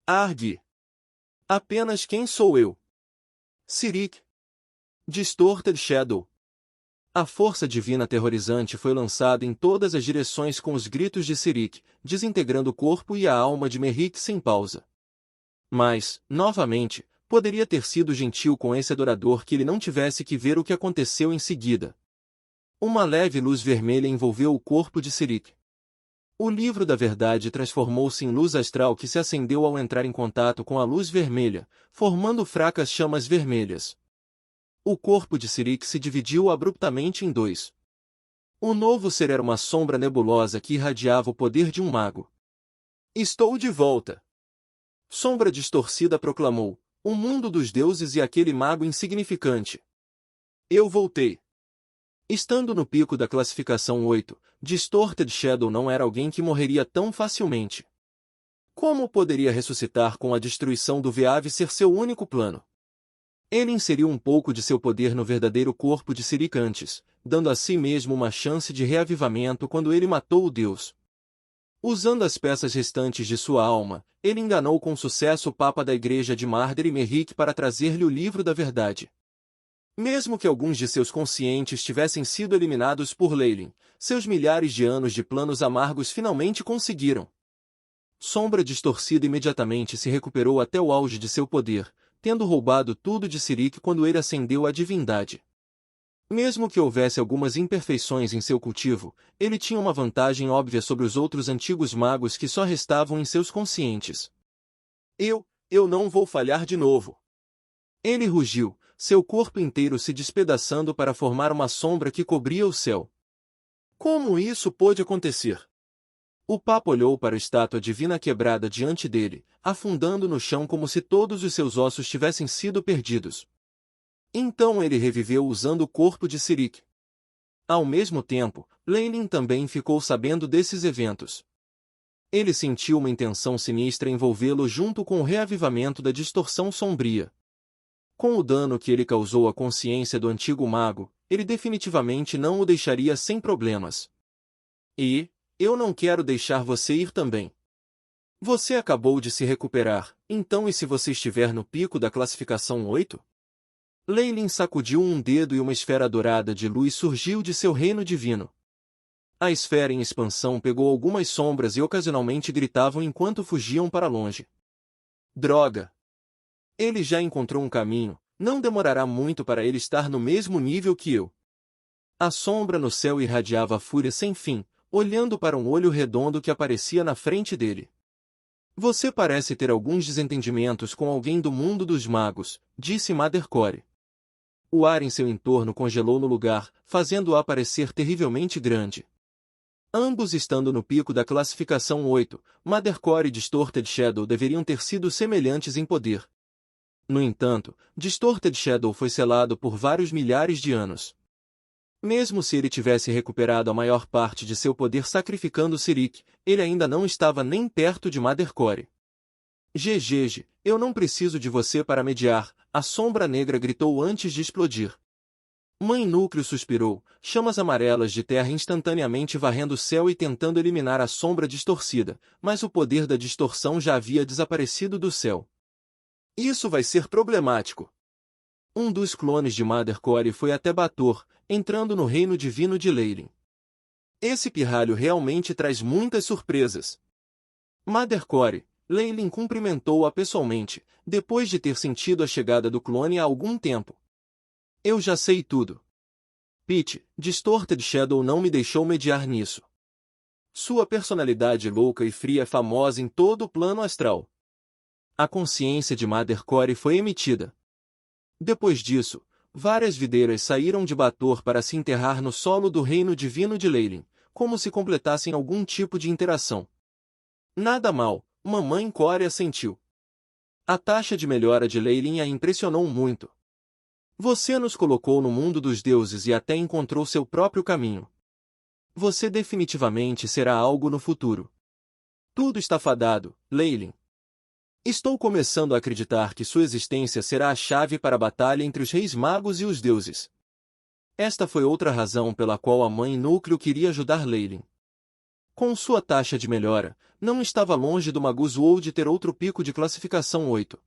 Argue. Apenas quem sou eu? Sirik. Distorted Shadow. A força divina aterrorizante foi lançada em todas as direções com os gritos de Sirik, desintegrando o corpo e a alma de Merrick sem pausa. Mas, novamente, poderia ter sido gentil com esse adorador que ele não tivesse que ver o que aconteceu em seguida. Uma leve luz vermelha envolveu o corpo de Sirik. O livro da verdade transformou-se em luz astral que se acendeu ao entrar em contato com a luz vermelha, formando fracas chamas vermelhas. O corpo de Sirik se dividiu abruptamente em dois. O novo ser era uma sombra nebulosa que irradiava o poder de um mago. Estou de volta! Sombra distorcida proclamou, o mundo dos deuses e aquele mago insignificante. Eu voltei. Estando no pico da classificação 8, Distorted Shadow não era alguém que morreria tão facilmente. Como poderia ressuscitar com a destruição do Veave ser seu único plano? Ele inseriu um pouco de seu poder no verdadeiro corpo de Sirik antes, dando a si mesmo uma chance de reavivamento quando ele matou o deus. Usando as peças restantes de sua alma, ele enganou com sucesso o Papa da Igreja de Marder e Merrick para trazer-lhe o livro da verdade. Mesmo que alguns de seus conscientes tivessem sido eliminados por Leylin, seus milhares de anos de planos amargos finalmente conseguiram. Sombra distorcida imediatamente se recuperou até o auge de seu poder, tendo roubado tudo de Sirik quando ele ascendeu à divindade. Mesmo que houvesse algumas imperfeições em seu cultivo, ele tinha uma vantagem óbvia sobre os outros antigos magos que só restavam em seus conscientes. Eu não vou falhar de novo. Ele rugiu, seu corpo inteiro se despedaçando para formar uma sombra que cobria o céu. Como isso pôde acontecer? O Papa olhou para a estátua divina quebrada diante dele, afundando no chão como se todos os seus ossos tivessem sido perdidos. Então ele reviveu usando o corpo de Sirik. Ao mesmo tempo, Leylin também ficou sabendo desses eventos. Ele sentiu uma intenção sinistra envolvê-lo junto com o reavivamento da distorção sombria. Com o dano que ele causou à consciência do antigo mago, ele definitivamente não o deixaria sem problemas. E eu não quero deixar você ir também. Você acabou de se recuperar, então e se você estiver no pico da classificação 8? Leylin sacudiu um dedo e uma esfera dourada de luz surgiu de seu reino divino. A esfera em expansão pegou algumas sombras e ocasionalmente gritavam enquanto fugiam para longe. Droga! Ele já encontrou um caminho, não demorará muito para ele estar no mesmo nível que eu. A sombra no céu irradiava fúria sem fim, olhando para um olho redondo que aparecia na frente dele. Você parece ter alguns desentendimentos com alguém do mundo dos magos, disse Madercore. O ar em seu entorno congelou no lugar, fazendo-o parecer terrivelmente grande. Ambos estando no pico da classificação 8, Madercore e Distorted Shadow deveriam ter sido semelhantes em poder. No entanto, Distorted Shadow foi selado por vários milhares de anos. Mesmo se ele tivesse recuperado a maior parte de seu poder sacrificando Sirik, ele ainda não estava nem perto de Madercore. GG, eu não preciso de você para mediar, a sombra negra gritou antes de explodir. Mãe Núcleo suspirou, chamas amarelas de terra instantaneamente varrendo o céu e tentando eliminar a sombra distorcida, mas o poder da distorção já havia desaparecido do céu. Isso vai ser problemático. Um dos clones de Madercore foi até Bator, entrando no reino divino de Leylin. Esse pirralho realmente traz muitas surpresas. Madercore, Leylin cumprimentou-a pessoalmente, depois de ter sentido a chegada do clone há algum tempo. Eu já sei tudo. Pete, Distorted Shadow não me deixou mediar nisso. Sua personalidade louca e fria é famosa em todo o plano astral. A consciência de Madercore foi emitida. Depois disso, várias videiras saíram de Bator para se enterrar no solo do reino divino de Leylin, como se completassem algum tipo de interação. Nada mal, mamãe Core assentiu. A taxa de melhora de Leylin a impressionou muito. Você nos colocou no mundo dos deuses e até encontrou seu próprio caminho. Você definitivamente será algo no futuro. Tudo está fadado, Leylin. Estou começando a acreditar que sua existência será a chave para a batalha entre os reis magos e os deuses. Esta foi outra razão pela qual a Mãe Núcleo queria ajudar Leylin. Com sua taxa de melhora, não estava longe do Magus World ter outro pico de classificação 8.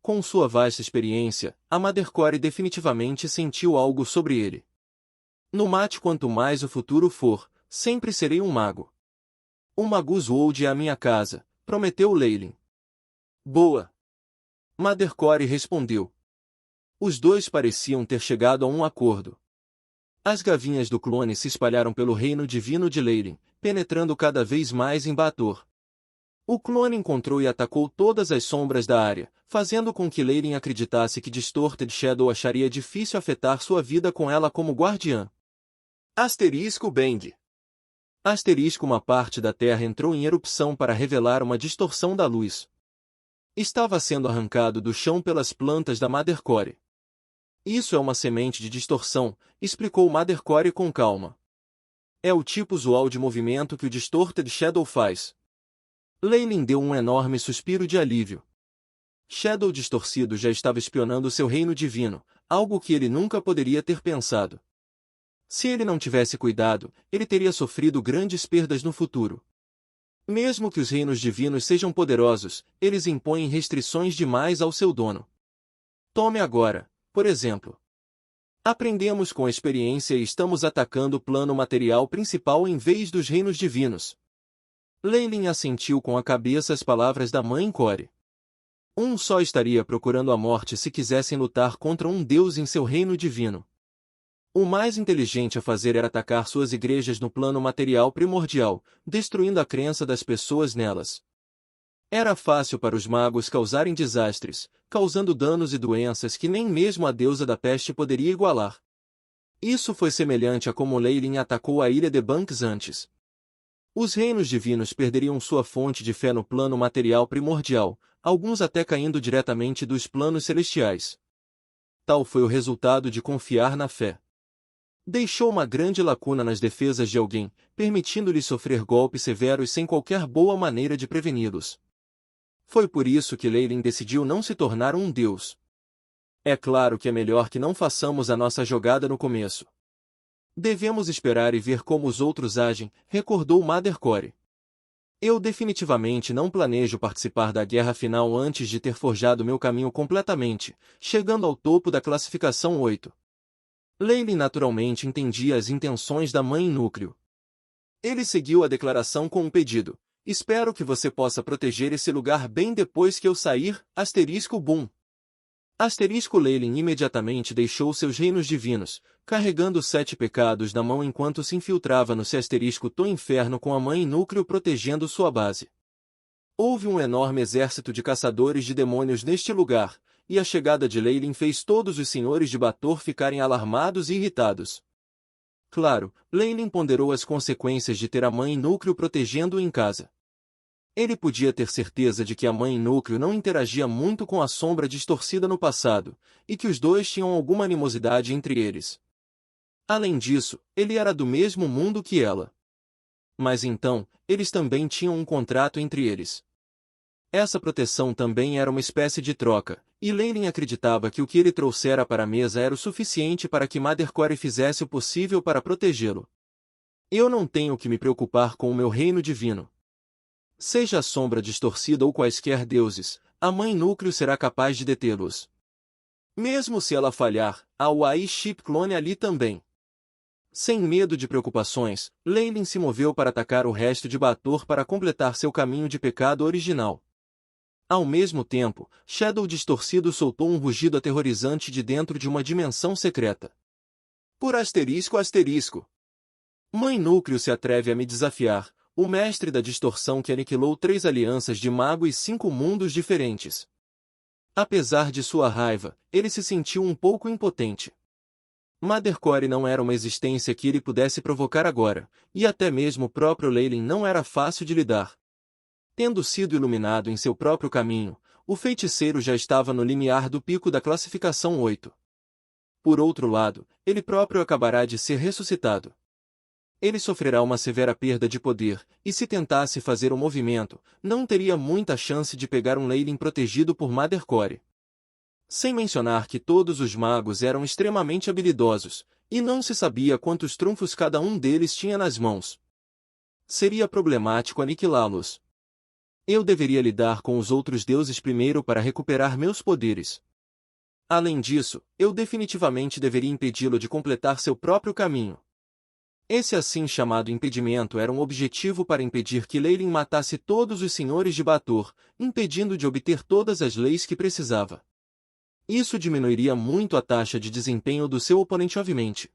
Com sua vasta experiência, a Mothercore definitivamente sentiu algo sobre ele. No mate, quanto mais o futuro for, sempre serei um mago. O Magus World é a minha casa, prometeu Leyline. Boa! Mothercore respondeu. Os dois pareciam ter chegado a um acordo. As gavinhas do clone se espalharam pelo reino divino de Leyline, penetrando cada vez mais em Baator. O clone encontrou e atacou todas as sombras da área, fazendo com que Leyline acreditasse que Distorted Shadow acharia difícil afetar sua vida com ela como guardiã. Asterisco Bang. Asterisco Uma parte da Terra entrou em erupção para revelar uma distorção da luz. Estava sendo arrancado do chão pelas plantas da Mothercore. Isso é uma semente de distorção, explicou Mothercore com calma. É o tipo usual de movimento que o Distorted Shadow faz. Leyline deu um enorme suspiro de alívio. Shadow distorcido já estava espionando seu reino divino, algo que ele nunca poderia ter pensado. Se ele não tivesse cuidado, ele teria sofrido grandes perdas no futuro. Mesmo que os reinos divinos sejam poderosos, eles impõem restrições demais ao seu dono. Tome agora, por exemplo. Aprendemos com a experiência e estamos atacando o plano material principal em vez dos reinos divinos. Leyline assentiu com a cabeça às palavras da Mãe Core. Um só estaria procurando a morte se quisessem lutar contra um deus em seu reino divino. O mais inteligente a fazer era atacar suas igrejas no plano material primordial, destruindo a crença das pessoas nelas. Era fácil para os magos causarem desastres, causando danos e doenças que nem mesmo a deusa da peste poderia igualar. Isso foi semelhante a como Leyline atacou a ilha de Banks antes. Os reinos divinos perderiam sua fonte de fé no plano material primordial, alguns até caindo diretamente dos planos celestiais. Tal foi o resultado de confiar na fé. Deixou uma grande lacuna nas defesas de alguém, permitindo-lhe sofrer golpes severos sem qualquer boa maneira de preveni-los. Foi por isso que Leyline decidiu não se tornar um deus. É claro que é melhor que não façamos a nossa jogada no começo. Devemos esperar e ver como os outros agem, recordou Mothercore. Eu definitivamente não planejo participar da guerra final antes de ter forjado meu caminho completamente, chegando ao topo da classificação 8. Leyline naturalmente entendia as intenções da Mãe Núcleo. Ele seguiu a declaração com um pedido. Espero que você possa proteger esse lugar bem depois que eu sair, *boom. Leyline imediatamente deixou seus reinos divinos, carregando os 7 pecados na mão enquanto se infiltrava no *to inferno com a Mãe Núcleo protegendo sua base. Houve um enorme exército de caçadores de demônios neste lugar, e a chegada de Leyline fez todos os senhores de Baator ficarem alarmados e irritados. Claro, Leyline ponderou as consequências de ter a Mãe Núcleo protegendo-o em casa. Ele podia ter certeza de que a Mãe Núcleo não interagia muito com a sombra distorcida no passado, e que os dois tinham alguma animosidade entre eles. Além disso, ele era do mesmo mundo que ela. Mas então, eles também tinham um contrato entre eles. Essa proteção também era uma espécie de troca, e Leyline acreditava que o que ele trouxera para a mesa era o suficiente para que Mothercore fizesse o possível para protegê-lo. Eu não tenho que me preocupar com o meu reino divino. Seja a sombra distorcida ou quaisquer deuses, a Mãe Núcleo será capaz de detê-los. Mesmo se ela falhar, há o AI-Chip clone ali também. Sem medo de preocupações, Leyline se moveu para atacar o resto de Baator para completar seu caminho de pecado original. Ao mesmo tempo, Shadow distorcido soltou um rugido aterrorizante de dentro de uma dimensão secreta. Por *. Mãe Núcleo se atreve a me desafiar, o mestre da distorção que aniquilou 3 alianças de mago e 5 mundos diferentes. Apesar de sua raiva, ele se sentiu um pouco impotente. Mothercore não era uma existência que ele pudesse provocar agora, e até mesmo o próprio Leyline não era fácil de lidar. Tendo sido iluminado em seu próprio caminho, o feiticeiro já estava no limiar do pico da classificação 8. Por outro lado, ele próprio acabará de ser ressuscitado. Ele sofrerá uma severa perda de poder, e se tentasse fazer um movimento, não teria muita chance de pegar um Leyline protegido por Mothercore. Sem mencionar que todos os magos eram extremamente habilidosos, e não se sabia quantos trunfos cada um deles tinha nas mãos. Seria problemático aniquilá-los. Eu deveria lidar com os outros deuses primeiro para recuperar meus poderes. Além disso, eu definitivamente deveria impedi-lo de completar seu próprio caminho. Esse assim chamado impedimento era um objetivo para impedir que Leilin matasse todos os senhores de Bator, impedindo de obter todas as leis que precisava. Isso diminuiria muito a taxa de desempenho do seu oponente obviamente.